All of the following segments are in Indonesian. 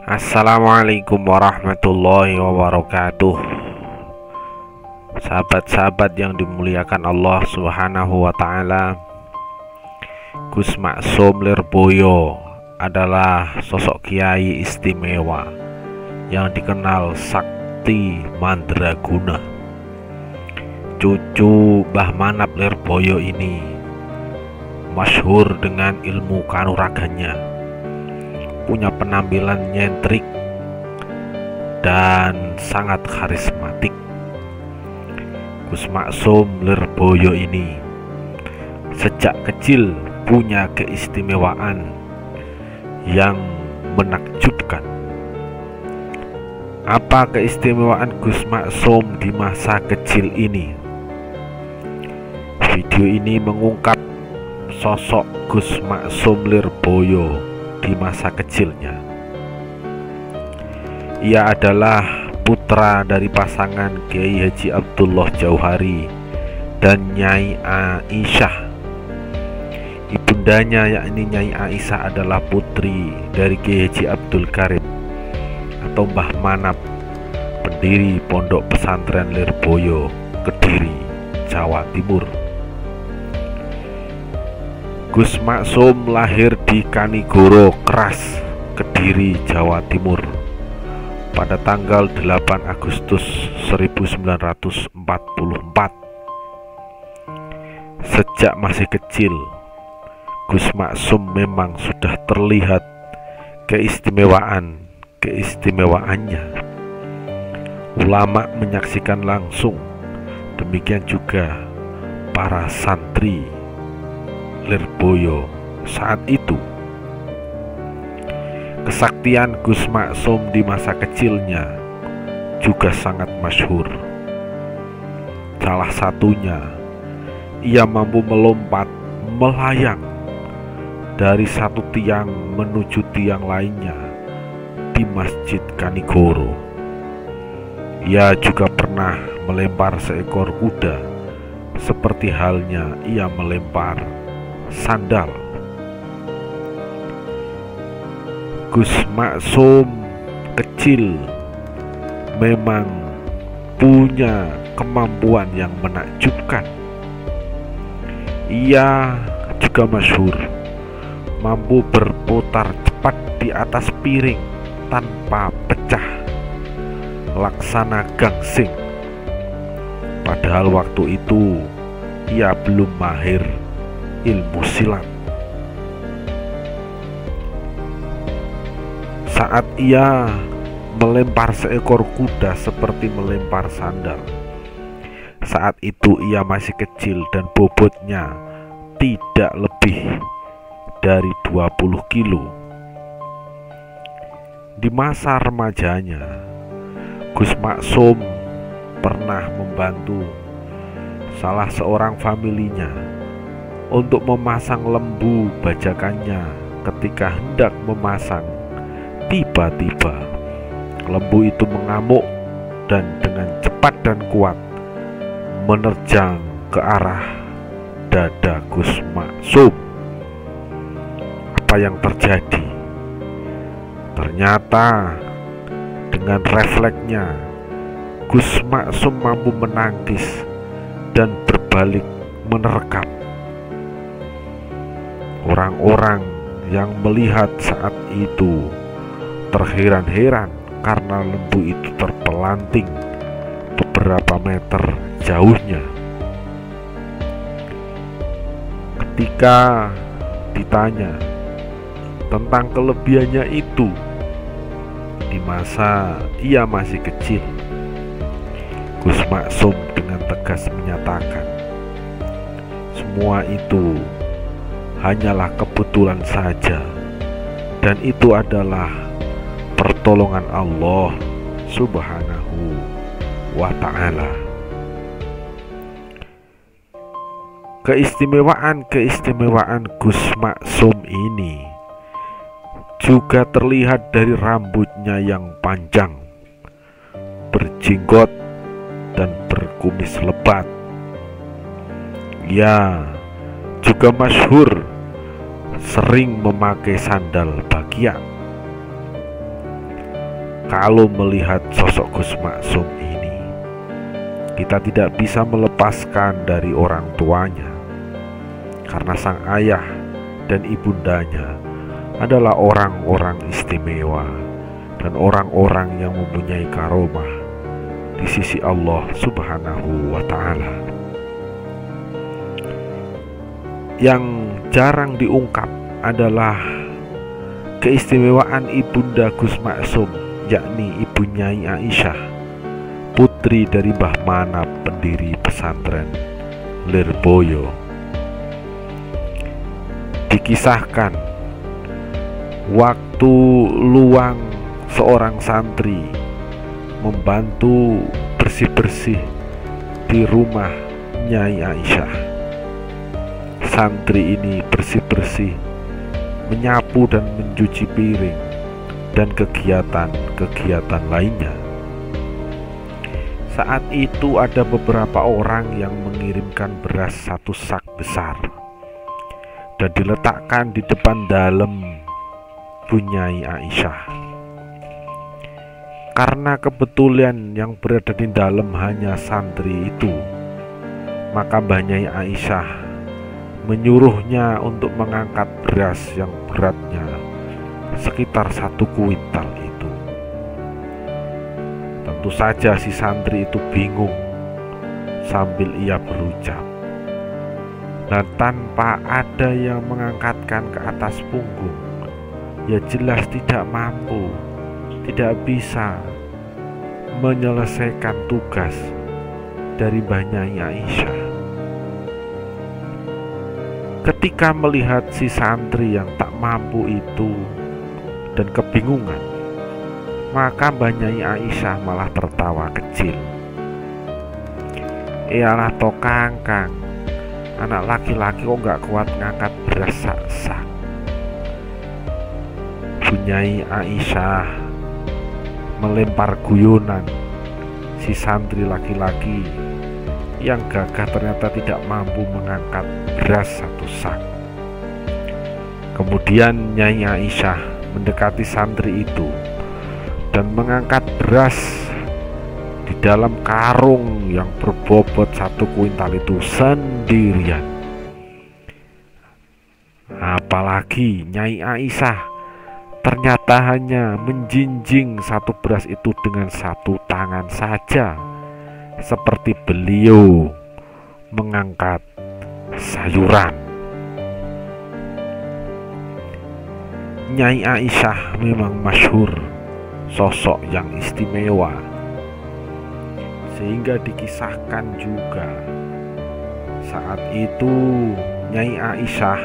Assalamualaikum warahmatullahi wabarakatuh. Sahabat-sahabat yang dimuliakan Allah Subhanahu wa Ta'ala, Gus Maksum Lirboyo adalah sosok kiai istimewa yang dikenal sakti mandraguna. Cucu Mbah Manap Lirboyo ini masyhur dengan ilmu kanuragannya, punya penampilan nyentrik dan sangat karismatik. Gus Maksum Lirboyo ini sejak kecil punya keistimewaan yang menakjubkan. Apa keistimewaan Gus Maksum di masa kecil ini? Video ini mengungkap sosok Gus Maksum Lirboyo di masa kecilnya. Ia adalah putra dari pasangan Kiai Haji Abdullah Jauhari dan Nyai Aisyah. Ibundanya yakni Nyai Aisyah adalah putri dari Kiai Haji Abdul Karim atau Mbah Manap, pendiri Pondok Pesantren Lirboyo, Kediri, Jawa Timur. Gus Maksum lahir di Kanigoro Keras, Kediri, Jawa Timur pada tanggal 8 Agustus 1944. Sejak masih kecil, Gus Maksum memang sudah terlihat keistimewaannya. Ulama menyaksikan langsung, demikian juga para santri Lirboyo saat itu. Kesaktian Gus Maksum di masa kecilnya juga sangat masyhur. Salah satunya, ia mampu melompat melayang dari satu tiang menuju tiang lainnya di Masjid Kanigoro. Ia juga pernah melempar seekor kuda, seperti halnya ia melempar sandal. Gus Maksum kecil memang punya kemampuan yang menakjubkan. Ia juga masyhur mampu berputar cepat di atas piring tanpa pecah, laksana gangsing. Padahal waktu itu ia belum mahir ilmu silat. Saat ia melempar seekor kuda seperti melempar sandal. Saat itu ia masih kecil dan bobotnya tidak lebih dari 20 kilo. Di masa remajanya, Gus Maksum pernah membantu salah seorang familinya untuk memasang lembu bajakannya. Ketika hendak memasang, tiba-tiba lembu itu mengamuk dan dengan cepat dan kuat menerjang ke arah dada Gus Maksum. Apa yang terjadi? Ternyata dengan refleksnya Gus Maksum mampu menangkis dan berbalik menerkam. Orang-orang yang melihat saat itu terheran-heran karena lembu itu terpelanting beberapa meter jauhnya. Ketika ditanya tentang kelebihannya itu di masa ia masih kecil, Gus Maksum dengan tegas menyatakan, semua itu hanyalah kebetulan saja, dan itu adalah pertolongan Allah Subhanahu wa Ta'ala. Keistimewaan Gus Maksum ini juga terlihat dari rambutnya yang panjang, berjenggot dan berkumis lebat. Ia juga masyhur sering memakai sandal bagian. Kalau melihat sosok Gus Maksum ini, kita tidak bisa melepaskan dari orang tuanya, karena sang ayah dan ibundanya adalah orang-orang istimewa dan orang-orang yang mempunyai karomah di sisi Allah Subhanahu wa Ta'ala. Yang jarang diungkap adalah keistimewaan ibunda Gus Maksum, yakni Ibu Nyai Aisyah, putri dari Mbah Manap, pendiri pesantren Lirboyo. Dikisahkan waktu luang seorang santri membantu bersih-bersih di rumah Nyai Aisyah. Santri ini bersih-bersih, menyapu dan mencuci piring, dan kegiatan-kegiatan lainnya. Saat itu ada beberapa orang yang mengirimkan beras 1 sak besar dan diletakkan di depan dalem Bu Nyai Aisyah. Karena kebetulan yang berada di dalam hanya santri itu, maka Mbah Nyai Aisyah menyuruhnya untuk mengangkat beras yang beratnya sekitar 1 kuintal itu. Tentu saja si santri itu bingung sambil ia berucap, dan tanpa ada yang mengangkatkan ke atas punggung, ya jelas tidak mampu, tidak bisa menyelesaikan tugas dari Mbah Nyai Aisyah. Ketika melihat si santri yang tak mampu itu dan kebingungan, maka Mbah Nyai Aisyah malah tertawa kecil. Iyalah toh kangkang, anak laki-laki kok gak kuat ngangkat beras sak-sak. Bu Nyai Aisyah melempar guyonan si santri laki-laki yang gagah ternyata tidak mampu mengangkat beras 1 sak. Kemudian Nyai Aisyah mendekati santri itu dan mengangkat beras di dalam karung yang berbobot 1 kuintal itu sendirian. Apalagi Nyai Aisyah ternyata hanya menjinjing 1 beras itu dengan 1 tangan saja, seperti beliau mengangkat sayuran. Nyai Aisyah memang masyhur sosok yang istimewa, sehingga dikisahkan juga saat itu Nyai Aisyah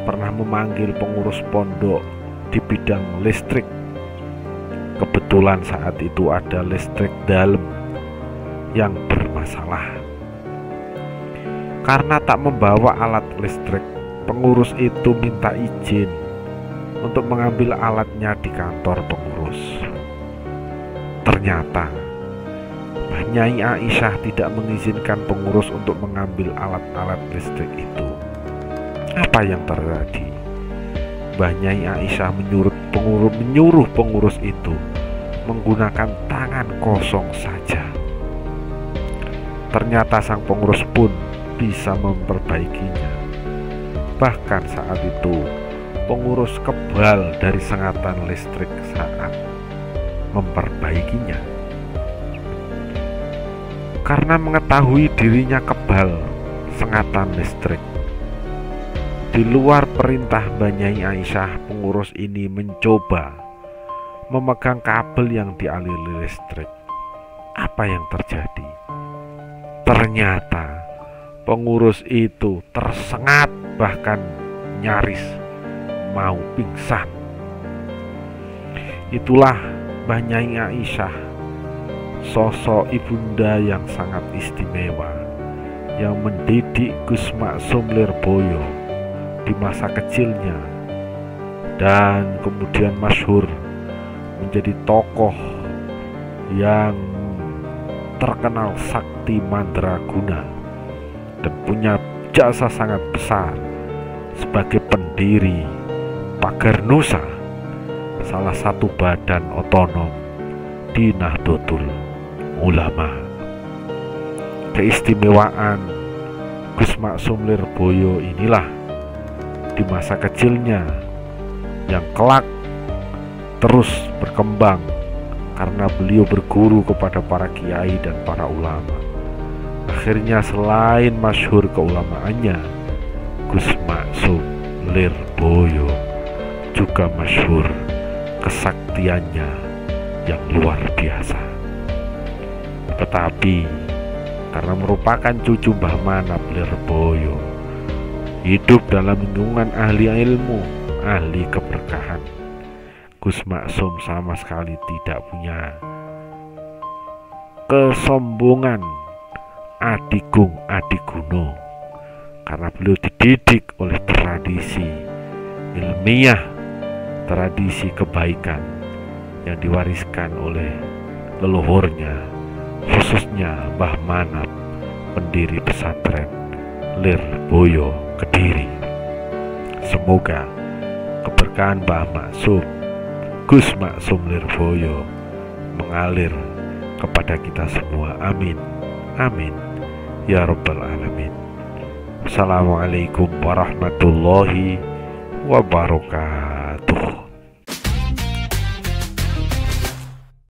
pernah memanggil pengurus pondok di bidang listrik. Kebetulan saat itu ada listrik dalam yang bermasalah. Karena tak membawa alat listrik, pengurus itu minta izin untuk mengambil alatnya di kantor pengurus. Ternyata Nyai Aisyah tidak mengizinkan pengurus untuk mengambil alat-alat listrik itu. Apa yang terjadi? Mbah Nyai Aisyah menyuruh pengurus itu menggunakan tangan kosong saja. Ternyata sang pengurus pun bisa memperbaikinya. Bahkan saat itu pengurus kebal dari sengatan listrik saat memperbaikinya. Karena mengetahui dirinya kebal sengatan listrik, di luar perintah Mbah Nyai Aisyah, pengurus ini mencoba memegang kabel yang dialiri listrik. Apa yang terjadi? Ternyata pengurus itu tersengat, bahkan nyaris mau pingsan. Itulah Mbah Nyai Aisyah, sosok ibunda yang sangat istimewa, yang mendidik Gus Maksum Lirboyo di masa kecilnya, dan kemudian masyhur menjadi tokoh yang terkenal sakti mandraguna dan punya jasa sangat besar sebagai pendiri Pagar Nusa, salah satu badan otonom di Nahdlatul Ulama. Keistimewaan Gus Maksum Lirboyo inilah di masa kecilnya yang kelak terus berkembang karena beliau berguru kepada para kiai dan para ulama. Akhirnya selain masyhur keulamaannya, Gus Maksum Lirboyo juga masyhur kesaktiannya yang luar biasa. Tetapi karena merupakan cucu Mbah Manap Lirboyo, hidup dalam lingkungan ahli ilmu, ahli keberkahan, Gus Maksum sama sekali tidak punya kesombongan adigung adiguno, karena beliau dididik oleh tradisi ilmiah, tradisi kebaikan yang diwariskan oleh leluhurnya, khususnya Mbah Manap, pendiri pesantren Lirboyo Kediri. Semoga keberkahan Mbah Maksum, Gus Maksum Lirboyo mengalir kepada kita semua. Amin, amin, ya Rabbal Alamin. Assalamualaikum warahmatullahi wabarakatuh.